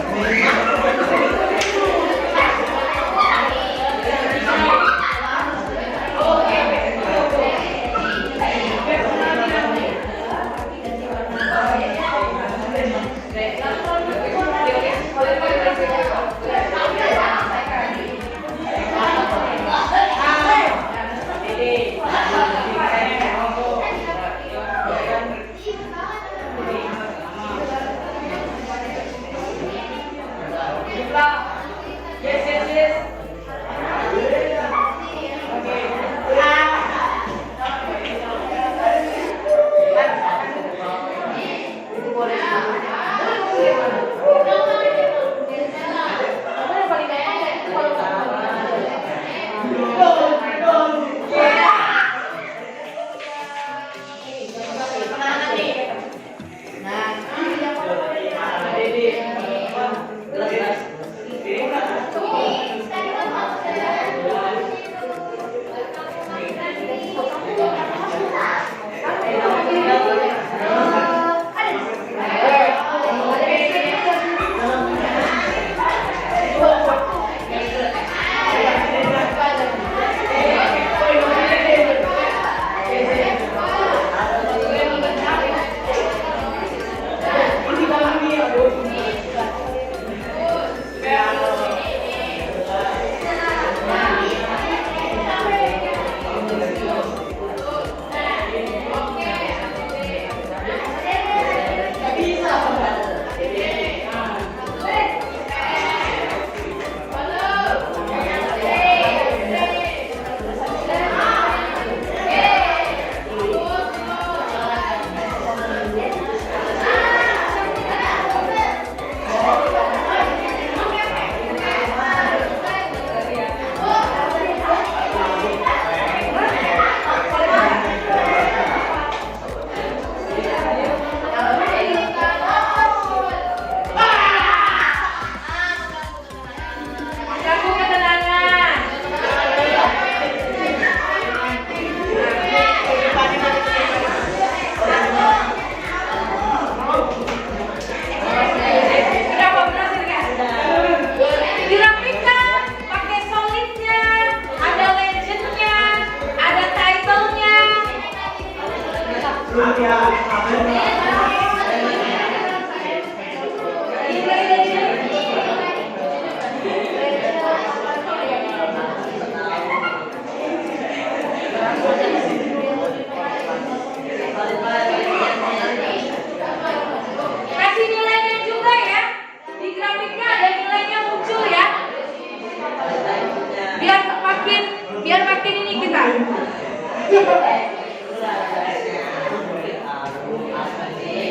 makin ini kita.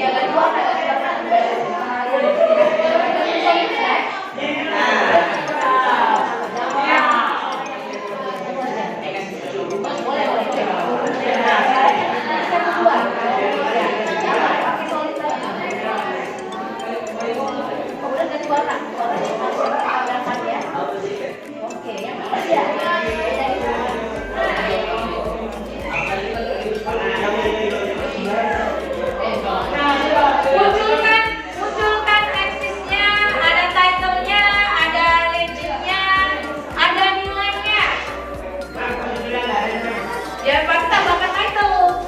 Jangan dua munculkan eksisnya, ada title-nya, ada legend-nya, ada nilainya. Ya pasti tambahkan title.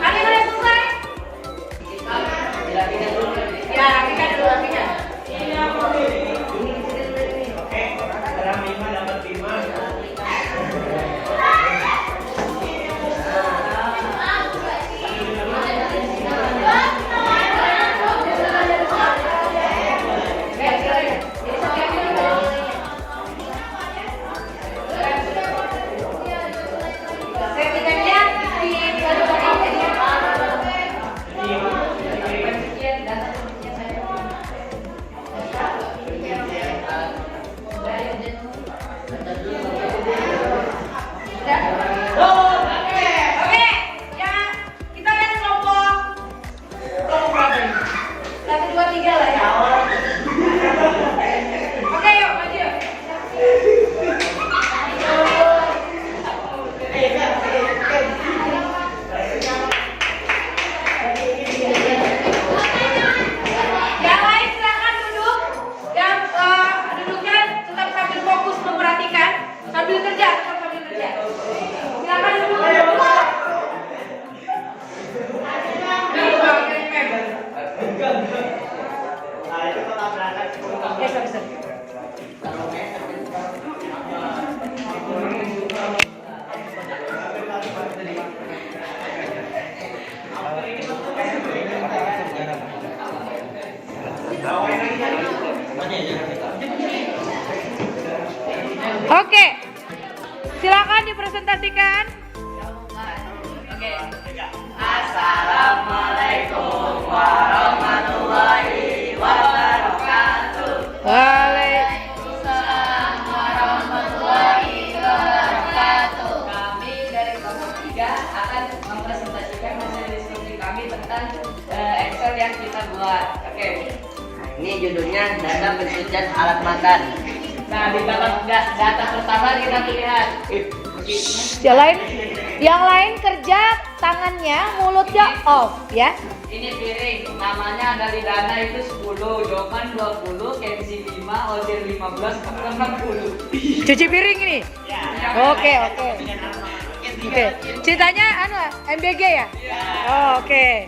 Ada yang udah selesai? Ya, rapikan dulu, rapikan. Dalam 5 dapat 5. Oke, ya kita lihat kelompok 1, 2, 3 lah ya. Oke, yuk maju. Yang lain silakan duduk dan duduknya tetap sambil fokus memperhatikan, sambil kerja, tetap sambil kerja. Silakan duduk. Yes, sir. Oke, silakan dipresentasikan. Oke. Assalamualaikum warahmatullahi wabarakatuh. Waalaikumsalam warahmatullahi wabarakatuh. Kami dari kelompok 3 akan mempresentasikan hasil diskusi kami tentang Excel yang kita buat. Oke. Ini judulnya data pencucian alat makan. Nah, di dalam data pertama kita lihat. Yang lain kerja tangannya, mulutnya off ya. Ini piring, namanya dari dana itu 10, Joman 20, Kenzi 5, Ojir 15, Kemrem 60. Cuci piring ini. Oke. Ceritanya MBG ya? Oh, oke.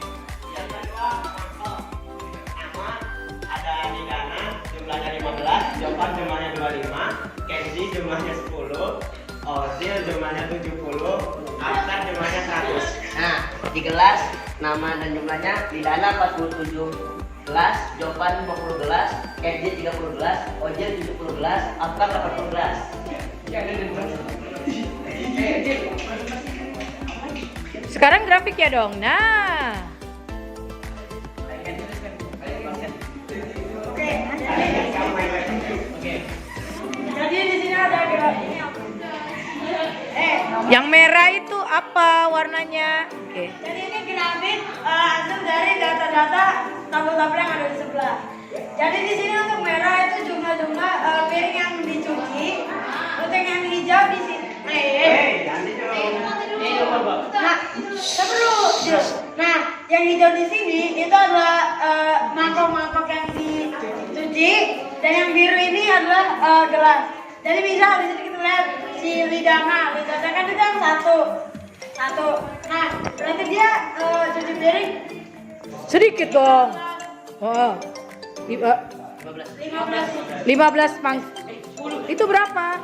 Ada di dana jumlahnya 15, Jopan jumlahnya 25, Kenzi jumlahnya 10, Ozil jumlahnya 70, Aktar jumlahnya 100. Nah, di gelas nama dan jumlahnya di dana 47 gelas, Jopan 50 gelas, Kenji 30 gelas, Ojil 70 gelas, Afkar 80 gelas. Sekarang grafik ya dong. Nah. Jadi di sini ada grafik. Yang merah itu apa warnanya? Oke. Jadi ini grafik hasil dari data-data tabel-tabel yang ada di sebelah. Jadi di sini untuk merah itu jumlah-jumlah piring yang dicuci. Untuk yang hijau di sini. Nah, yang hijau di sini itu adalah mangkok-mangkok yang dicuci, dan yang biru ini adalah gelas. Jadi misal di sini kita lihat si Lidana kan itu yang satu. Nah, berarti dia cuci piring Sedikit dong. Oh. 15. 15 mang. Itu berapa?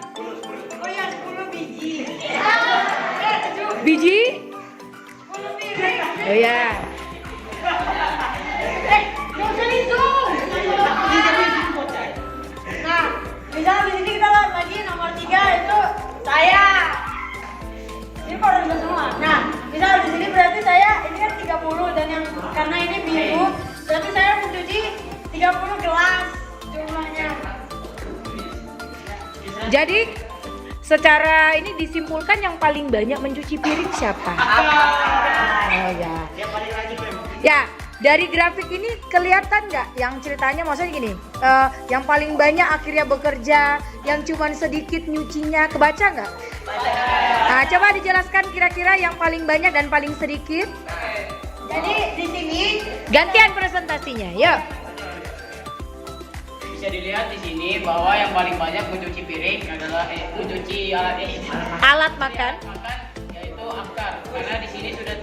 Oh ya, 10 biji. Biji? 10 piring. Oh ya. Nggak usah dihitung. Nah, misal di sini kita lihat lagi nomor 3 30 gelas jumlahnya. Jadi secara ini disimpulkan yang paling banyak mencuci piring siapa? Oh ya. Dia paling rajin mem. Ya, dari grafik ini kelihatan nggak yang ceritanya maksudnya gini, yang paling banyak akhirnya bekerja, yang cuman sedikit nyucinya, kebaca nggak? Nah, coba dijelaskan kira-kira yang paling banyak dan paling sedikit. Jadi di sini Gantian presentasinya, yuk. Bisa dilihat di sini bahwa yang paling banyak mencuci piring adalah mencuci alat Alat makan. yaitu afkar, karena di sini sudah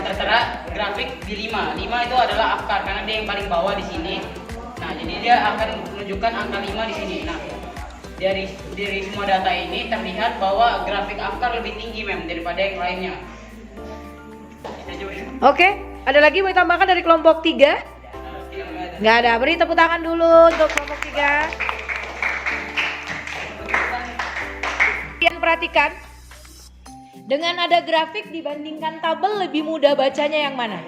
tertera grafik di 5 itu adalah afkar karena dia yang paling bawah di sini. Nah, jadi dia akan menunjukkan angka 5 di sini. Nah, dari semua data ini terlihat bahwa grafik afkar lebih tinggi daripada yang lainnya. Oke, ada lagi mau ditambahkan dari kelompok 3? Nggak ada, beri tepuk tangan dulu untuk kelompok 3. Kalian perhatikan, dengan ada grafik dibandingkan tabel lebih mudah bacanya yang mana?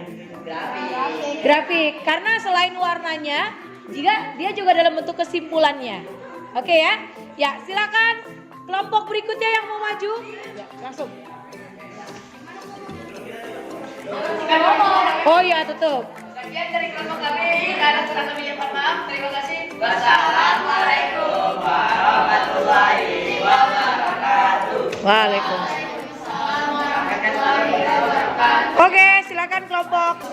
Grafik, karena selain warnanya, dia juga dalam bentuk kesimpulannya. Oke ya, ya silakan kelompok berikutnya yang mau maju, ya, langsung. Oh ya, tutup. Sekian dari kelompok kami, ada kurang lebih yang maaf. Terima kasih. Wassalamualaikum warahmatullahi wabarakatuh. Waalaikumsalam. Oke, silakan kelompok.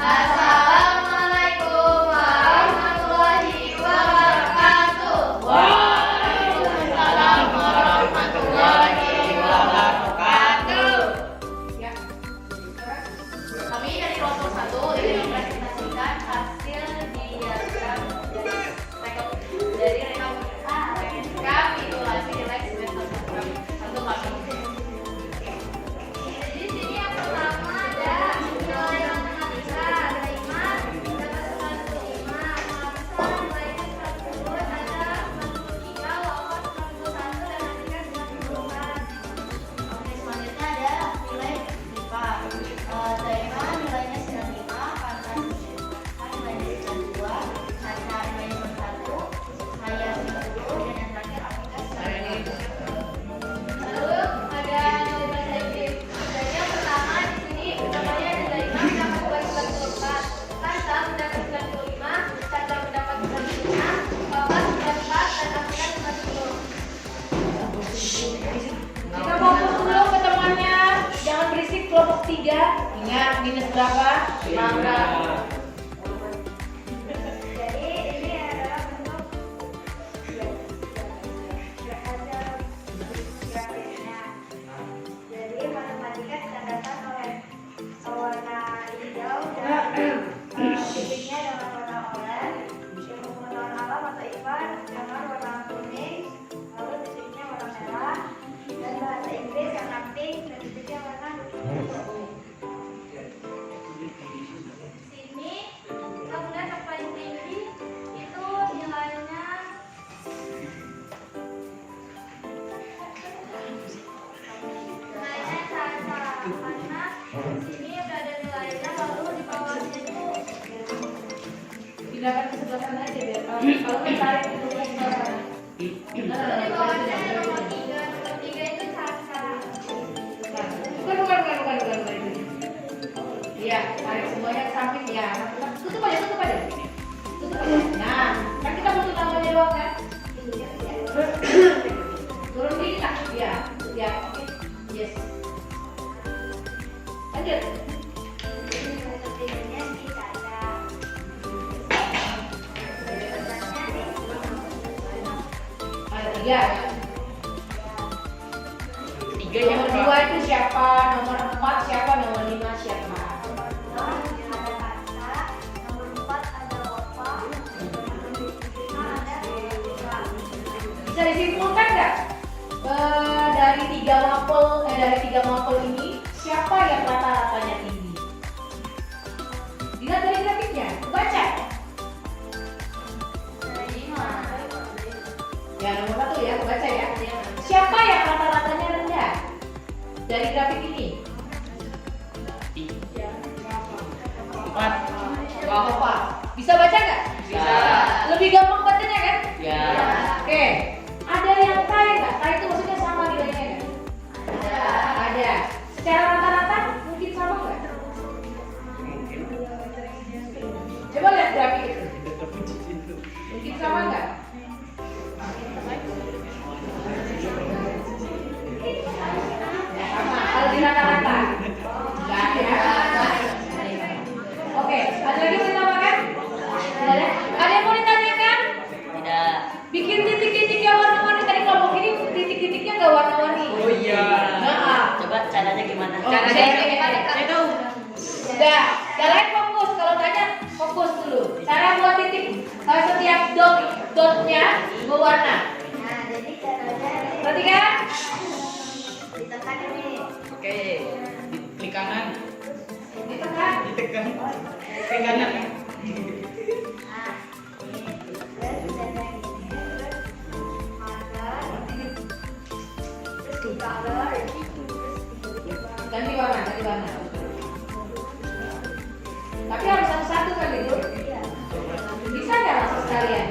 Assalamualaikum warahmatullahi wabarakatuh. Waalaikumsalam warahmatullahi wabarakatuh. Kami dari kelompok 1 ingin mempresentasikan hasil diagram dari rekapitulasi nilai semester 1 kami. Di sini yang pertama ada nilai matematika ada 5, dapat 95, bahasa nilainya 110, ada 93, lolos 91 dan matematika 94. Oke, selanjutnya ada nilai IPA. Tema nilainya 95, Pantas nilainya 92, Haca nilainya 91, Saya 90, dan yang terakhir Afrika 90. Lalu ada nilai bahasa Inggris. Jadi yang pertama di sini namanya nilai 5 mendapat 94, Pantas mendapat 95, Chandra mendapat 95, Bapak 94, dan Afrika 90. Kita fokus dulu ke temannya, jangan berisik kelompok 3. Ingat minus berapa? Mangga. Jadi ini adalah bentuk grafiknya. Jadi matematika ditandai oleh warna hijau dan titiknya dengan warna oranye. Ilmu pengetahuan alam atau IPA dengan warna kuning, lalu titiknya warna merah, dan bahasa Inggris warna pink dan titiknya warna biru. Sini kita melihat yang paling tinggi itu nilainya Caca, karena sini udah ada nilainya, lalu di bawahnya itu Pindahkan ke sebelah sana aja biar kalau tertarik ke sebelah sana. di bawahnya ada nomor 3 itu Caca. Bukan. Iya, tarik semuanya ke samping ya. Tutup aja. Nah, kan kita butuh tambahnya doang kan? Turun dikit lah, ya, oke, yes. Lanjut. Tingginya si Caca. Ada 3. Nomor 2 itu siapa? Nomor 4 siapa? Nomor 5 siapa? Ada Caca, nomor 4 ada Opa, nomor 5 ada Eva. Bisa disimpulkan nggak? Dari tiga mapel ini siapa yang rata-ratanya tinggi? Dilihat dari grafiknya, baca. Ya nomor 1 ya, baca ya. Siapa yang rata-ratanya rendah dari grafik ini? 3 Apa? Bisa baca nggak? Bisa. Lebih gampang bacanya kan? Ya. Oke. Ada yang tai nggak? Tai itu maksudnya sama nilainya nggak? Ada. Secara rata-rata mungkin sama nggak? Coba lihat grafik itu. Mungkin sama nggak? Ya, sama. Kalau di rata-rata. Nggak ada. Oke. Ada lagi yang mau ditambahkan? Tidak ada. Ada yang mau ditanyakan? Tidak. Bikin titik-titik yang warna-warni tadi kelompok ini titik-titiknya nggak warna-warni. Oh iya. Nah, Coba caranya gimana? Oh, Caranya saya- saya tahu. udah. Kalian fokus. Kalau tanya fokus dulu. Cara buat titik setiap dotnya berwarna. Nah, jadi caranya Perhatikan. ditekan ini. Oke. Klik kanan. Ditekan. Ditekan. Klik kanan. Nah, ini terus cara ini terus marker, terus di color, terus di Ganti warna, ganti warna. Tapi harus satu-satu kan itu. Bisa nggak langsung sekalian?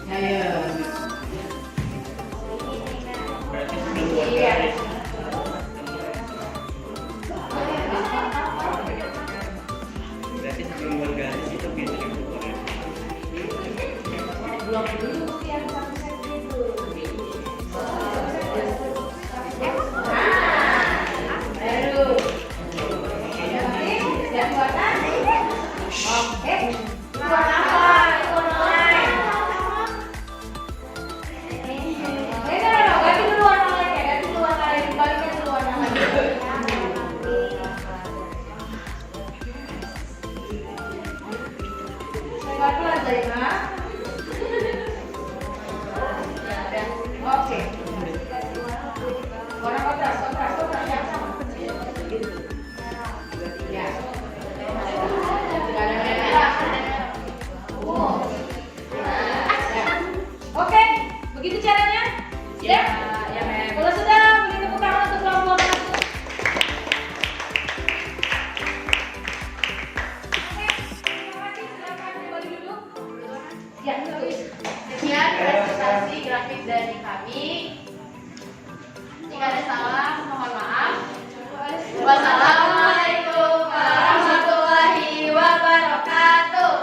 Ayo. Berarti sebelum buat Iya. garis. Berarti sebelum buat garis itu biasanya buat Belum dulu yang satu set itu. Baru. Ganti warna. Oke. Warna apa? Warna lain. Ganti dulu warna lainnya. Ganti dulu warna lain. Balikkan dulu warna lain. Pelan-pelan Zainah. Oke. Warna kontras yang sama. Ya. Nggak ada merah. Ya. Oke, begitu caranya? Ya. Kalau sudah, beri tepuk tangan untuk kelompok satu. Oke, terima kasih. Silakan kembali duduk. Ya, tulis. Sekian presentasi grafik dari kami. Jika ada salah, mohon maaf. Wassalamualaikum warahmatullahi wabarakatuh.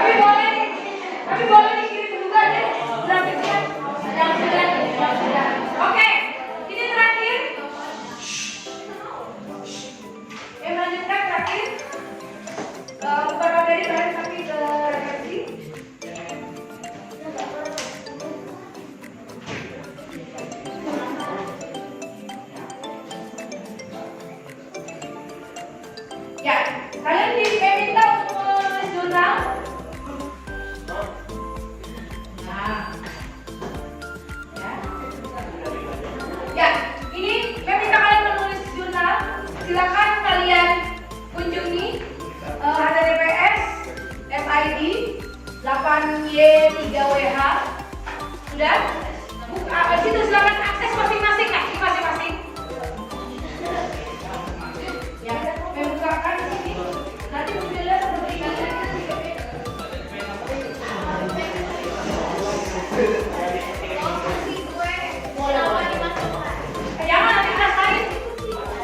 Tapi boleh dikirim juga deh grafiknya. Yang sudah. Oke, ini terakhir. Yang melanjutkan terakhir. Bukan materi terakhir tapi ke referensi. Ya, kalian diminta untuk menulis jurnal. Nah, ya, ini saya minta kalian menulis jurnal. Silakan kalian kunjungi HTTPS SID 8Y3WH. Sudah? Situ silakan akses masing-masing di masing-masing. Ya, membukakan sini. Nanti munculnya seperti ini. Jangan nanti rasain.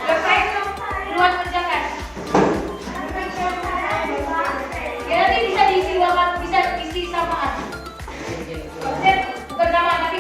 Rasain tuh duluan kerjakan. Ya nanti bisa diisi samaan. Maksudnya bukan sama tapi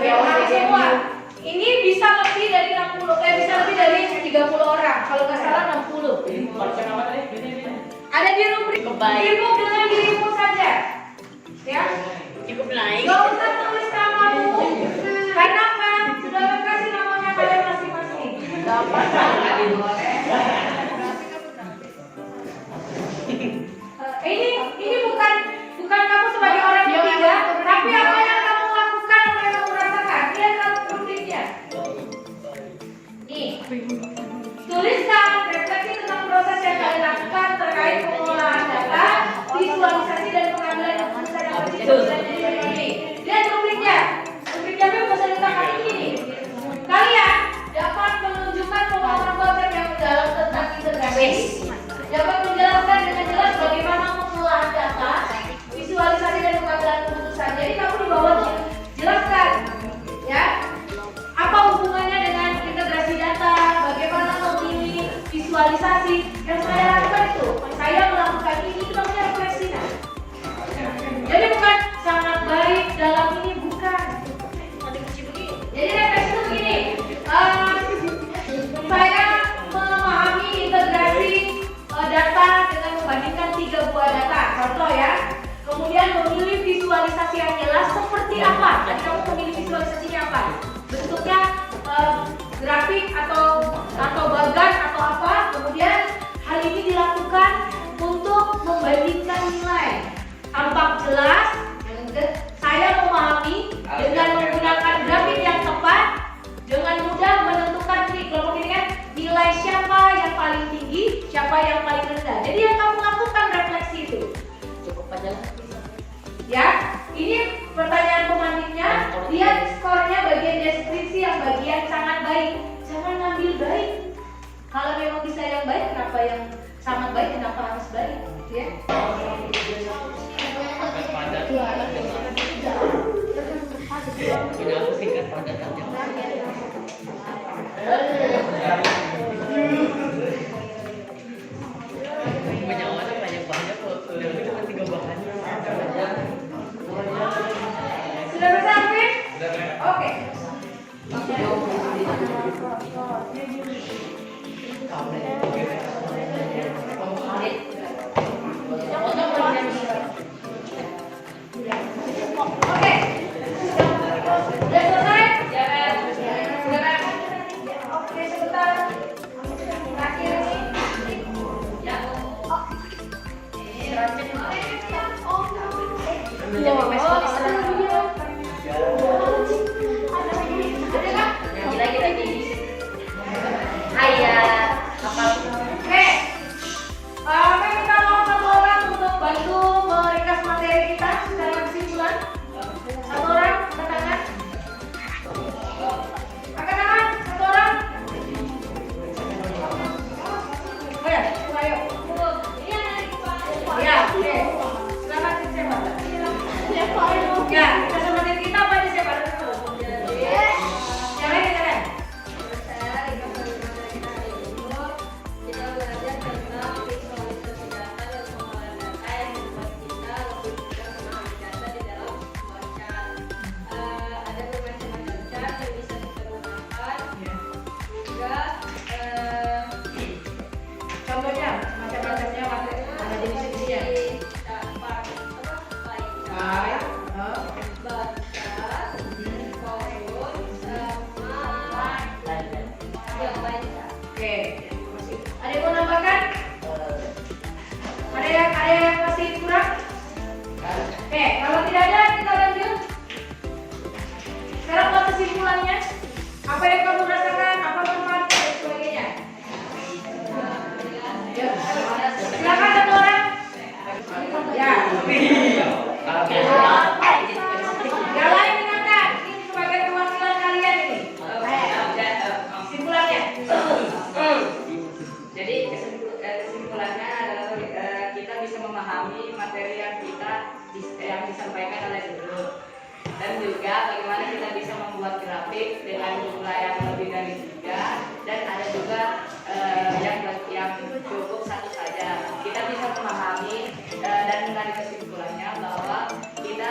WA semua. Ini bisa lebih dari 60, bisa lebih dari 30 orang. Kalau nggak salah 60. Ada di rubrik sibuk dengan dirimu saja. Ya. Cukup naik. Gak usah tulis namamu. Karena apa? Sudah kasih namanya kalian masing-masing. Gampang. Ini bukan kamu sebagai orang ketiga, tapi apa yang kamu lakukan, apa yang kamu rasakan. Lihat kamu rubriknya. Nih, tuliskan refleksi tentang proses yang kalian lakukan terkait pengolahan data, visualisasi dan pengambilan keputusan yang bersifat ini. Lihat rubriknya. Rubriknya bisa ditangkap ini. Kalian dapat menunjukkan pemahaman konsep yang mendalam tentang integrasi. Dapat menjelaskan dengan jelas bagaimana pengolahan data, visualisasi dan pengambilan keputusan. Jadi kamu di bawah tuh jelaskan, ya, apa hubungannya dengan integrasi data, bagaimana memilih visualisasi. Yang saya lakukan itu, saya melakukan ini itu namanya refleksi. Jadi bukan sangat baik dalam ini, bukan. Jadi refleksi itu begini. Saya memahami integrasi data dengan membandingkan 3 buah data. Contoh ya. Kemudian memilih visualisasi yang jelas seperti apa. Jadi kamu memilih visualisasinya apa? Bentuknya grafik atau bagan atau apa. Kemudian hal ini dilakukan untuk membandingkan nilai. Tampak jelas. Saya memahami dengan menggunakan grafik yang tepat, dengan mudah menentukan kelompok ini kan nilai siapa yang paling tinggi, siapa yang paling rendah. Jadi yang kamu lakukan refleksi itu. Cukup aja lah. Ya, ini pertanyaan pemandiknya. Lihat skornya bagian deskripsi yang bagian sangat baik. Jangan ngambil baik. Kalau memang bisa yang baik, kenapa yang sangat baik, kenapa harus baik? Ya. Kenapa singkat padat aja? Menyawannya banyak-banyak kok. Cuma 3 bahan. Sudah selesai, Alvin? Oke. Oke. Sudah selesai? Sudah. Oke, sebentar. Terakhir nih. Ya. Bantu meringkas materi kita secara kesimpulan. Satu orang angkat tangan. Angkat tangan, satu orang. Oh ya, ayo. Ya, oke. Silakan siapa? Ya, kita materi kita apa aja siapa? Yang lain, yang lain. Kita belajar tentang visualisasi data dan pengolahan data yang membuat kita lebih mudah memahami data di dalam sebuah chart. Ada bermacam-macam chart yang bisa kita gunakan. Juga Contohnya, macam-macamnya ada jenis-jenisnya. dapat Baik. baca, forward, sama yang baca. Oke. Ada yang mau nambahkan? Ada yang masih kurang? Oke, kalau tidak ada kita lanjut. Sekarang buat kesimpulannya. Apa yang kamu rasakan? Apa manfaat dan sebagainya? Ya. Silakan satu orang. Ya. Yang lain dengarkan. Ini sebagai perwakilan kalian ini. Kesimpulannya. Jadi kesimpulannya adalah kita bisa memahami materi yang disampaikan oleh guru, dan juga bagaimana kita bisa membuat grafik dengan jumlah yang lebih dari 3, dan ada juga yang cukup 1 saja. Kita bisa memahami dan menarik kesimpulannya bahwa kita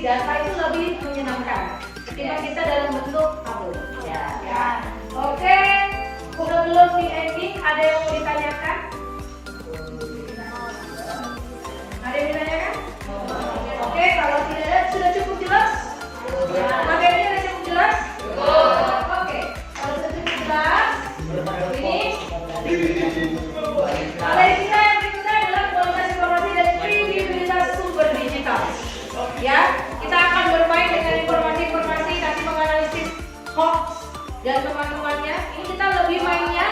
data itu lebih menyenangkan ketimbang kita dalam bentuk tabel. Ya. Oke, udah belum di ending? Ada yang mau ditanyakan? Ada yang ditanyakan? Oke, kalau tidak ada, sudah cukup jelas? Materinya sudah cukup jelas? Oke, kalau sudah cukup jelas, ini materi kita yang berikutnya adalah kualitas informasi dan kredibilitas sumber digital. Ya, kita akan bermain dengan informasi-informasi, nanti menganalisis hoax dan teman-temannya. Ini kita lebih mainnya